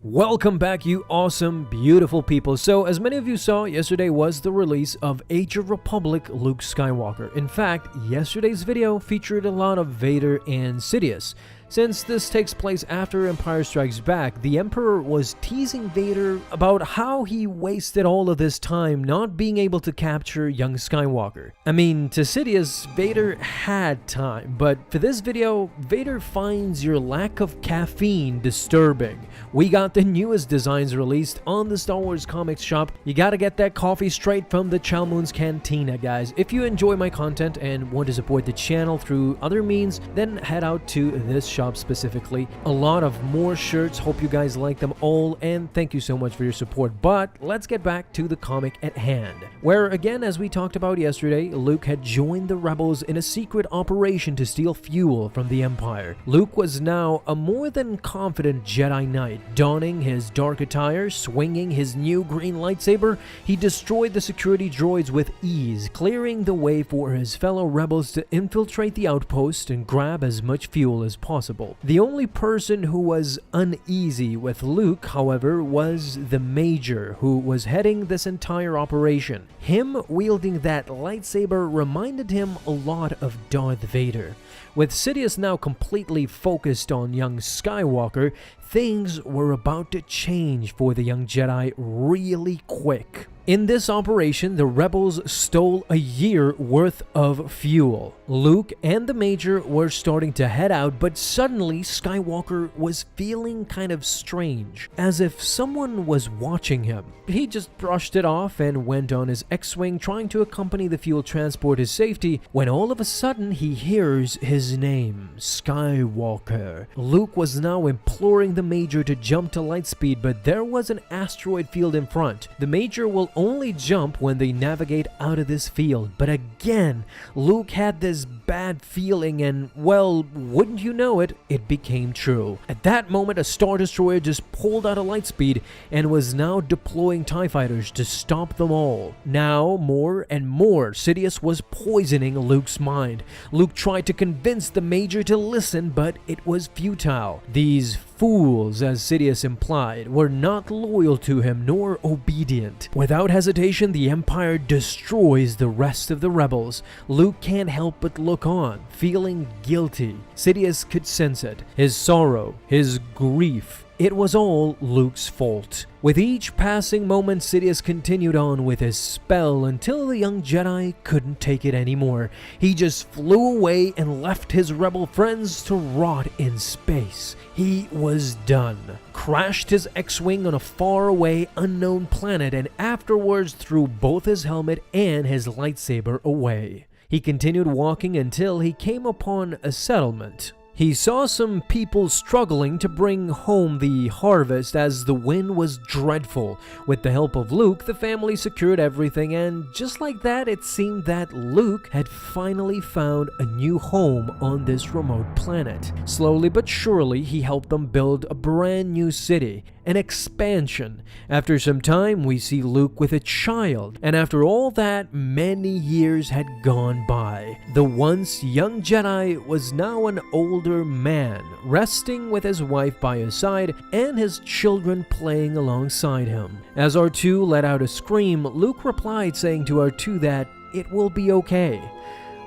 Welcome back, you awesome, beautiful people. So, as many of you saw, yesterday was the release of Age of Republic Luke Skywalker. In fact, yesterday's video featured a lot of Vader and Sidious. Since this takes place after Empire Strikes Back, the Emperor was teasing Vader about how he wasted all of this time not being able to capture young Skywalker. I mean, to Sidious, Vader had time, but for this video, Vader finds your lack of caffeine disturbing. We got the newest designs released on the Star Wars comics shop. You gotta get that coffee straight from the Chalmun's Cantina, guys. If you enjoy my content and want to support the channel through other means, then head out to this shop specifically. A lot of more shirts, hope you guys like them all, and thank you so much for your support. But let's get back to the comic at hand, where again, as we talked about yesterday, Luke had joined the rebels in a secret operation to steal fuel from the Empire. Luke was now a more than confident Jedi Knight. Donning his dark attire, swinging his new green lightsaber, he destroyed the security droids with ease, clearing the way for his fellow rebels to infiltrate the outpost and grab as much fuel as possible. The only person who was uneasy with Luke, however, was the Major, who was heading this entire operation. Him wielding that lightsaber reminded him a lot of Darth Vader. With Sidious now completely focused on young Skywalker, things were about to change for the young Jedi really quick. In this operation, the rebels stole a year worth of fuel. Luke and the Major were starting to head out, but suddenly Skywalker was feeling kind of strange, as if someone was watching him. He just brushed it off and went on his X-Wing trying to accompany the fuel transport to safety, when all of a sudden he hears his name, Skywalker. Luke was now imploring the Major to jump to light speed, but there was an asteroid field in front. The Major will only jump when they navigate out of this field, but again, Luke had this bad feeling and, well, wouldn't you know it, it became true. At that moment, a Star Destroyer just pulled out of light speed and was now deploying TIE fighters to stop them all. Now, more and more, Sidious was poisoning Luke's mind. Luke tried to convince the Major to listen, but it was futile. These fools, as Sidious implied, were not loyal to him nor obedient. Without hesitation, the Empire destroys the rest of the rebels. Luke can't help but look on, feeling guilty. Sidious could sense it. His sorrow, his grief. It was all Luke's fault. With each passing moment, Sidious continued on with his spell until the young Jedi couldn't take it anymore. He just flew away and left his rebel friends to rot in space. He was done. Crashed his X-Wing on a faraway, unknown planet and afterwards threw both his helmet and his lightsaber away. He continued walking until he came upon a settlement. He saw some people struggling to bring home the harvest as the wind was dreadful. With the help of Luke, the family secured everything, and just like that, it seemed that Luke had finally found a new home on this remote planet. Slowly but surely, he helped them build a brand new city, an expansion. After some time, we see Luke with a child, and after all that, many years had gone by. The once young Jedi was now an older man, resting with his wife by his side and his children playing alongside him. As R2 let out a scream, Luke replied, saying to R2 that it will be okay.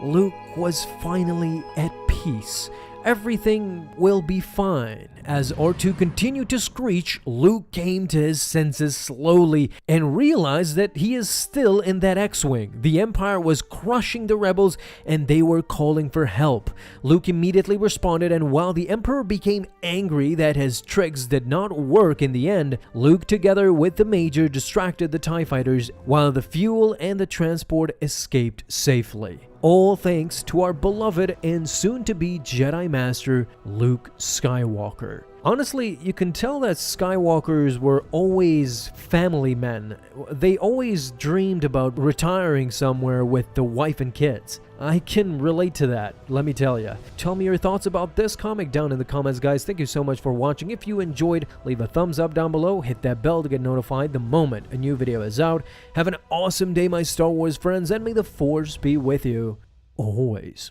Luke was finally at peace. Everything will be fine. As R2 continued to screech, Luke came to his senses slowly and realized that he is still in that X-Wing. The Empire was crushing the rebels and they were calling for help. Luke immediately responded, and while the Emperor became angry that his tricks did not work in the end, Luke together with the Major distracted the TIE fighters while the fuel and the transport escaped safely. All thanks to our beloved and soon-to-be Jedi Master, Luke Skywalker. Honestly, you can tell that Skywalkers were always family men. They always dreamed about retiring somewhere with the wife and kids. I can relate to that, let me tell you. Tell me your thoughts about this comic down in the comments, guys. Thank you so much for watching. If you enjoyed, leave a thumbs up down below. Hit that bell to get notified the moment a new video is out. Have an awesome day, my Star Wars friends, and may the Force be with you always.